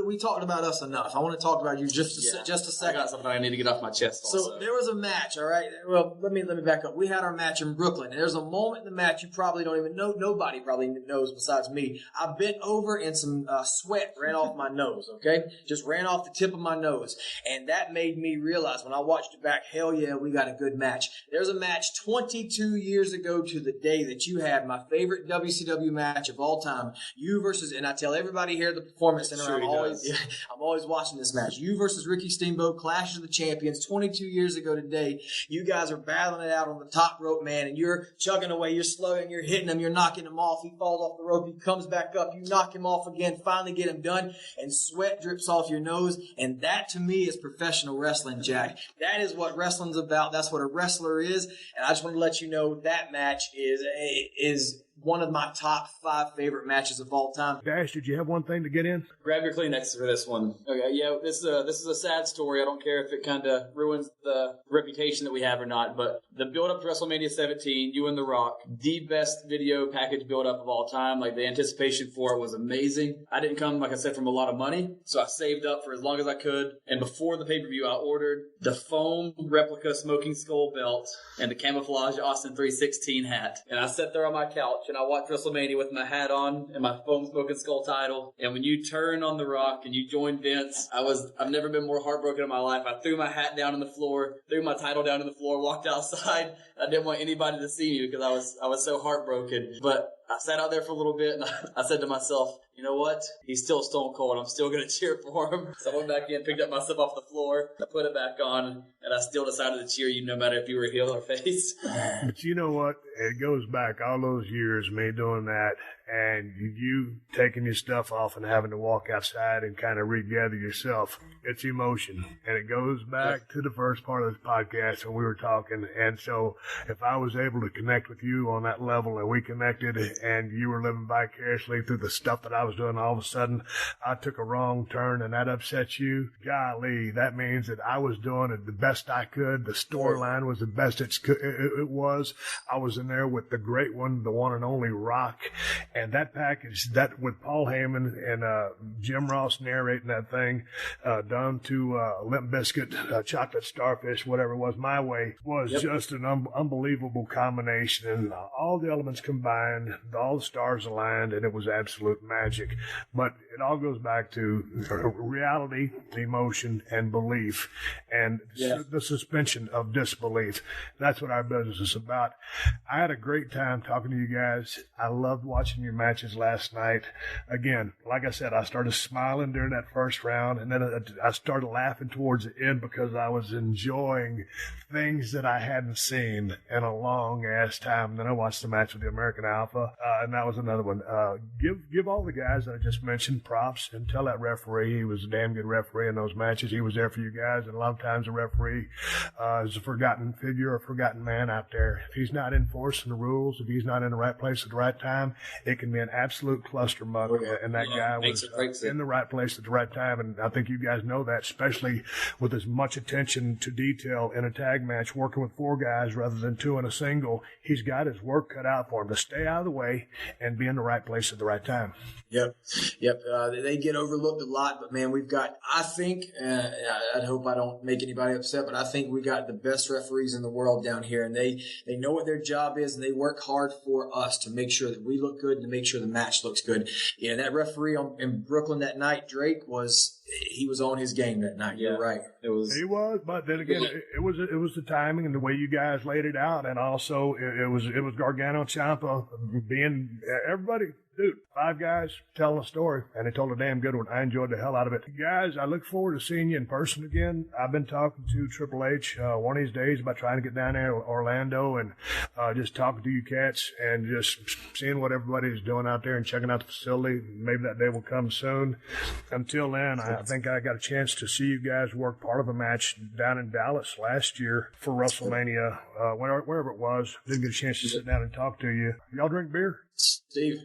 We talked about us enough. I want to talk about you just a second. I got something I need to get off my chest also. So there was a match, all right? Well, let me back up. We had our match in Brooklyn, and there's a moment in the match you probably don't even know. Nobody probably knows besides me. I bent over and some sweat ran off my nose, okay? Just ran off the tip of my nose. And that made me realize when I watched it back, hell yeah, we got a good match. There's a match 22 years ago to the day that you had my favorite WCW match of all time. You versus, and I tell everybody here at the Performance Center, Sure I'm always watching this match. You versus Ricky Steamboat, Clash of the Champions, 22 years ago today. You guys are battling it out on the top rope, man, and you're chugging away, you're slowing, you're hitting him, you're knocking him off. He falls off the rope, he comes back up, you knock him off again, finally get him done, and sweat drips off your nose. And that to me is professional wrestling, Jack. That is what wrestling's about. That's what a wrestler is. And I just want to let you know that match is one of my top 5 favorite matches of all time. Dash, did you have one thing to get in? Grab your Kleenex for this one. Okay, yeah, this is a sad story. I don't care if it kind of ruins the reputation that we have or not, but the build-up to WrestleMania 17, you and The Rock, the best video package build-up of all time. Like, the anticipation for it was amazing. I didn't come, like I said, from a lot of money, so I saved up for as long as I could, and before the pay-per-view, I ordered the foam replica Smoking Skull belt and the camouflage Austin 316 hat, and I sat there on my couch, and I watched WrestleMania with my hat on and my foam Smoking Skull title. And when you turn on The Rock and you join Vince, I've never been more heartbroken in my life. I threw my hat down on the floor, threw my title down on the floor, walked outside. I didn't want anybody to see me because I was so heartbroken. But I sat out there for a little bit and I said to myself, you know what? He's still Stone Cold. I'm still going to cheer for him. So I went back in, picked up myself off the floor, I put it back on, and I still decided to cheer you no matter if you were heel or face. But you know what? It goes back all those years, me doing that, and you taking your stuff off and having to walk outside and kind of regather yourself. It's emotion. And it goes back to the first part of this podcast when we were talking. And so if I was able to connect with you on that level and we connected and you were living vicariously through the stuff that I was doing, all of a sudden I took a wrong turn and that upset you, golly, that means that I was doing it the best I could. The storyline was the best it was. I was in there with the great one, the one and only Rock. And that package, that with Paul Heyman and Jim Ross narrating that thing, done to Limp Bizkit, Chocolate Starfish, whatever it was, My Way, was just an unbelievable combination. And all the elements combined, all the stars aligned, and it was absolute magic. But it all goes back to reality, emotion, and belief, and the suspension of disbelief. That's what our business is about. I had a great time talking to you guys. I loved watching your matches last night. Again, like I said, I started smiling during that first round, and then I started laughing towards the end because I was enjoying things that I hadn't seen in a long-ass time. Then I watched the match with the American Alpha, and that was another one. Give all the guys that I just mentioned props, and tell that referee he was a damn good referee in those matches. He was there for you guys, and a lot of times a referee is a forgotten figure, a forgotten man out there. If he's not enforcing the rules, if he's not in the right place at the right time, it can be an absolute clustermuck, and that guy was in the right place at the right time, and I think you guys know that, especially with as much attention to detail in a tag match, working with 4 guys rather than 2 in a single. He's got his work cut out for him to stay out of the way and be in the right place at the right time. Yep. They get overlooked a lot, but man, we've got, I think, I hope I don't make anybody upset, but I think we got the best referees in the world down here, and they know what their job is, and they work hard for us to make sure that we look good and to make sure the match looks good. Yeah, that referee in Brooklyn that night, Drake, he was on his game that night. You're right. He was, but then again, it was the timing and the way you guys laid it out, and also it was Gargano Ciampa being everybody. Dude, 5 guys telling a story, and they told a damn good one. I enjoyed the hell out of it. Guys, I look forward to seeing you in person again. I've been talking to Triple H one of these days about trying to get down there to Orlando and just talking to you cats and just seeing what everybody's doing out there and checking out the facility. Maybe that day will come soon. Until then, I think I got a chance to see you guys work part of a match down in Dallas last year for WrestleMania, wherever it was. Didn't get a chance to sit down and talk to you. Y'all drink beer? Steve,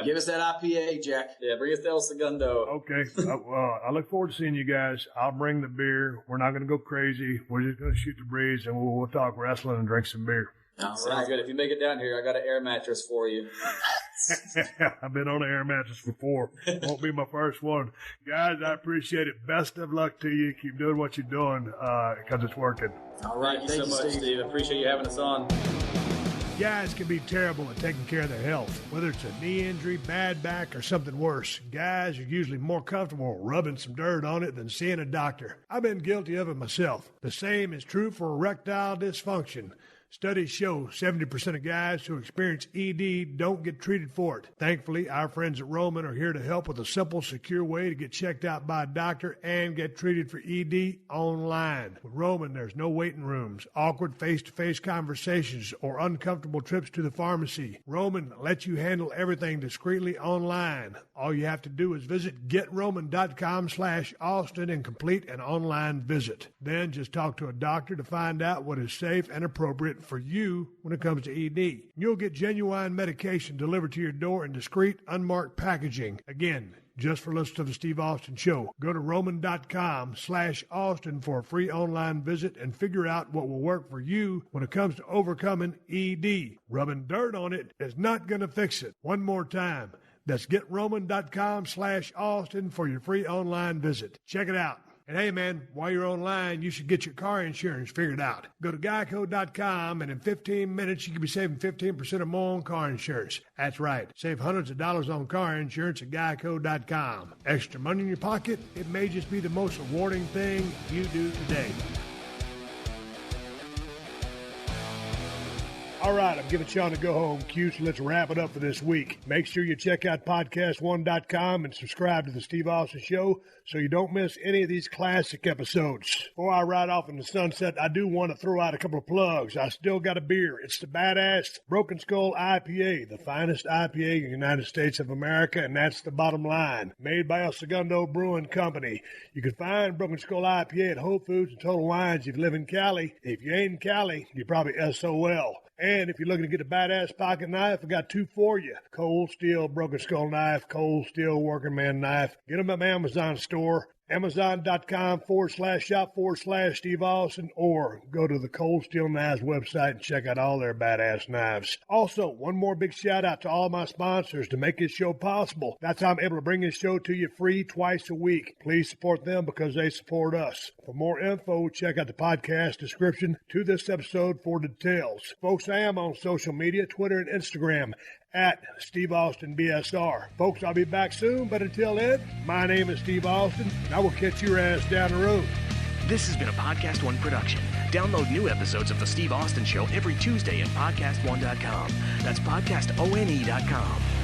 give us that IPA, Jack. Yeah, bring us the El Segundo. Okay. I look forward to seeing you guys. I'll bring the beer. We're not going to go crazy. We're just going to shoot the breeze, and we'll talk wrestling and drink some beer. Sounds good. If you make it down here, I got an air mattress for you. I've been on an air mattress before. Won't be my first one. Guys, I appreciate it. Best of luck to you. Keep doing what you're doing because it's working. All right. Thank you so much, Steve. I appreciate you having us on. Guys can be terrible at taking care of their health, whether it's a knee injury, bad back, or something worse. Guys are usually more comfortable rubbing some dirt on it than seeing a doctor. I've been guilty of it myself. The same is true for erectile dysfunction. Studies show 70% of guys who experience ED don't get treated for it. Thankfully, our friends at Roman are here to help with a simple, secure way to get checked out by a doctor and get treated for ED online. With Roman, there's no waiting rooms, awkward face-to-face conversations, or uncomfortable trips to the pharmacy. Roman lets you handle everything discreetly online. All you have to do is visit GetRoman.com/Austin and complete an online visit. Then just talk to a doctor to find out what is safe and appropriate for you when it comes to ED. You'll get genuine medication delivered to your door in discreet, unmarked packaging. Again, just for listeners of the Steve Austin Show, go to Roman.com/Austin for a free online visit and figure out what will work for you when it comes to overcoming ED. Rubbing dirt on it is not going to fix it. One more time. That's GetRoman.com/Austin for your free online visit. Check it out. And hey, man, while you're online, you should get your car insurance figured out. Go to Geico.com, and in 15 minutes, you could be saving 15% or more on car insurance. That's right. Save hundreds of dollars on car insurance at Geico.com. Extra money in your pocket? It may just be the most rewarding thing you do today. All right, I'm giving Sean a go-home cue, so let's wrap it up for this week. Make sure you check out PodcastOne.com and subscribe to the Steve Austin Show so you don't miss any of these classic episodes. Before I ride off in the sunset, I do want to throw out a couple of plugs. I still got a beer. It's the Badass Broken Skull IPA, the finest IPA in the United States of America, and that's the bottom line. Made by El Segundo Brewing Company. You can find Broken Skull IPA at Whole Foods and Total Wines if you live in Cali. If you ain't in Cali, you're probably SOL. And if you're looking to get a badass pocket knife, I got two for you. Cold Steel Broken Skull Knife, Cold Steel Working Man Knife. Get them at my Amazon store. Amazon.com/shop/Steve Austin, or go to the Cold Steel Knives website and check out all their badass knives. Also, one more big shout out to all my sponsors to make this show possible. That's how I'm able to bring this show to you free twice a week. Please support them because they support us. For more info, check out the podcast description to this episode for details. Folks, I am on social media, Twitter and Instagram, at Steve Austin BSR. Folks, I'll be back soon, but until then, my name is Steve Austin, and I will catch your ass down the road. This has been a Podcast One production. Download new episodes of The Steve Austin Show every Tuesday at PodcastOne.com. That's PodcastOne.com.